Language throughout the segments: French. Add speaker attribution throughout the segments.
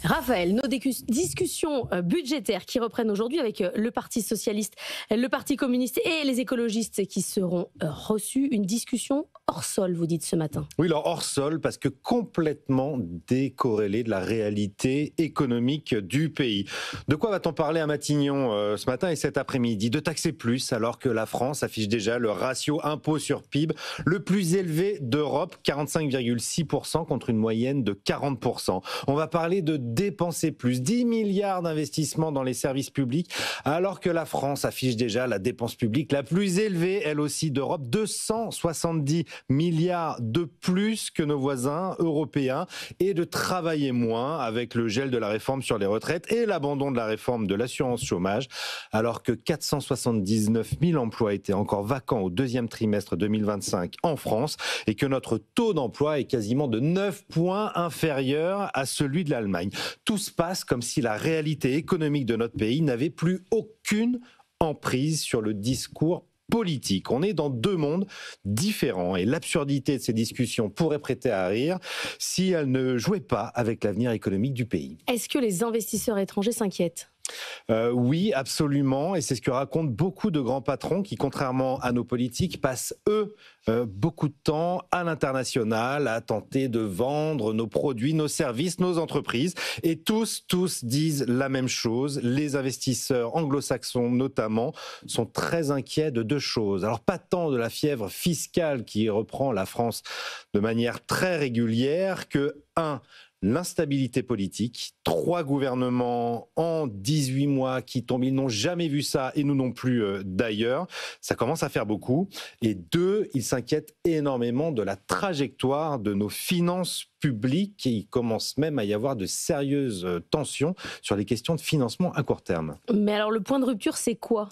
Speaker 1: Raphaël, nos discussions budgétaires qui reprennent aujourd'hui avec le Parti socialiste, le Parti communiste et les écologistes qui seront reçus. Une discussion hors sol, vous dites ce matin.
Speaker 2: Oui, alors hors sol, parce que complètement décorrélé de la réalité économique du pays. De quoi va-t-on parler à Matignon ce matin et cet après-midi? De taxer plus, alors que la France affiche déjà le ratio impôt sur PIB le plus élevé d'Europe, 45,6% contre une moyenne de 40%. On va parler de dépenser plus, 10 milliards d'investissements dans les services publics, alors que la France affiche déjà la dépense publique la plus élevée, elle aussi, d'Europe, 270 milliards de plus que nos voisins européens, et de travailler moins avec le gel de la réforme sur les retraites et l'abandon de la réforme de l'assurance chômage, alors que 479 000 emplois étaient encore vacants au deuxième trimestre 2025 en France, et que notre taux d'emploi est quasiment de 9 points inférieur à celui de l'Allemagne. Tout se passe comme si la réalité économique de notre pays n'avait plus aucune emprise sur le discours politique. On est dans deux mondes différents et l'absurdité de ces discussions pourrait prêter à rire si elles ne jouaient pas avec l'avenir économique du pays.
Speaker 1: Est-ce que les investisseurs étrangers s'inquiètent ?
Speaker 2: Oui, absolument, et c'est ce que racontent beaucoup de grands patrons qui, contrairement à nos politiques, passent, eux, beaucoup de temps à l'international, à tenter de vendre nos produits, nos services, nos entreprises. Et tous disent la même chose. Les investisseurs anglo-saxons, notamment, sont très inquiets de deux choses. Alors, pas tant de la fièvre fiscale qui reprend la France de manière très régulière que, l'instabilité politique, 3 gouvernements en 18 mois qui tombent, ils n'ont jamais vu ça et nous non plus d'ailleurs, ça commence à faire beaucoup. Et 2, ils s'inquiètent énormément de la trajectoire de nos finances publiques et il commence même à y avoir de sérieuses tensions sur les questions de financement à court terme.
Speaker 1: Mais alors le point de rupture, c'est quoi ?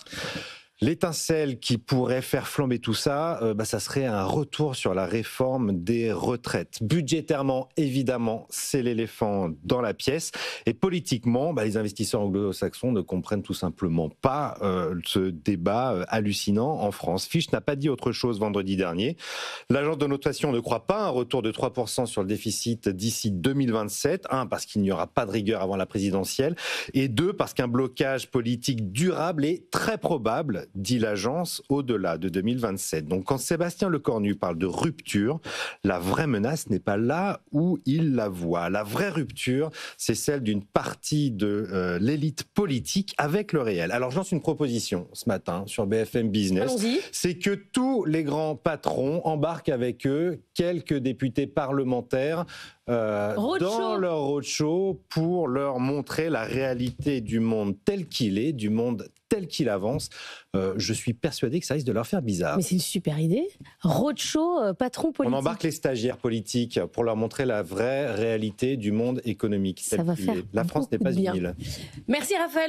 Speaker 2: L'étincelle qui pourrait faire flamber tout ça, ça serait un retour sur la réforme des retraites. Budgétairement, évidemment, c'est l'éléphant dans la pièce. Et politiquement, les investisseurs anglo-saxons ne comprennent tout simplement pas ce débat hallucinant en France. Fitch n'a pas dit autre chose vendredi dernier. L'agence de notation ne croit pas à un retour de 3% sur le déficit d'ici 2027. 1, parce qu'il n'y aura pas de rigueur avant la présidentielle. Et 2, parce qu'un blocage politique durable est très probable, dit l'agence, au-delà de 2027. Donc quand Sébastien Lecornu parle de rupture, la vraie menace n'est pas là où il la voit. La vraie rupture, c'est celle d'une partie de l'élite politique avec le réel. Alors je lance une proposition ce matin sur BFM Business.
Speaker 1: Allons-y.
Speaker 2: C'est que tous les grands patrons embarquent avec eux quelques députés parlementaires dans leur roadshow pour leur montrer la réalité du monde tel qu'il est, du monde tel qu'il avance. Je suis persuadé que ça risque de leur faire bizarre.
Speaker 1: Mais c'est une super idée. Roadshow, patron politique.
Speaker 2: On embarque les stagiaires politiques pour leur montrer la vraie réalité du monde économique tel qu'il est. La France n'est pas une île.
Speaker 1: Merci Raphaël.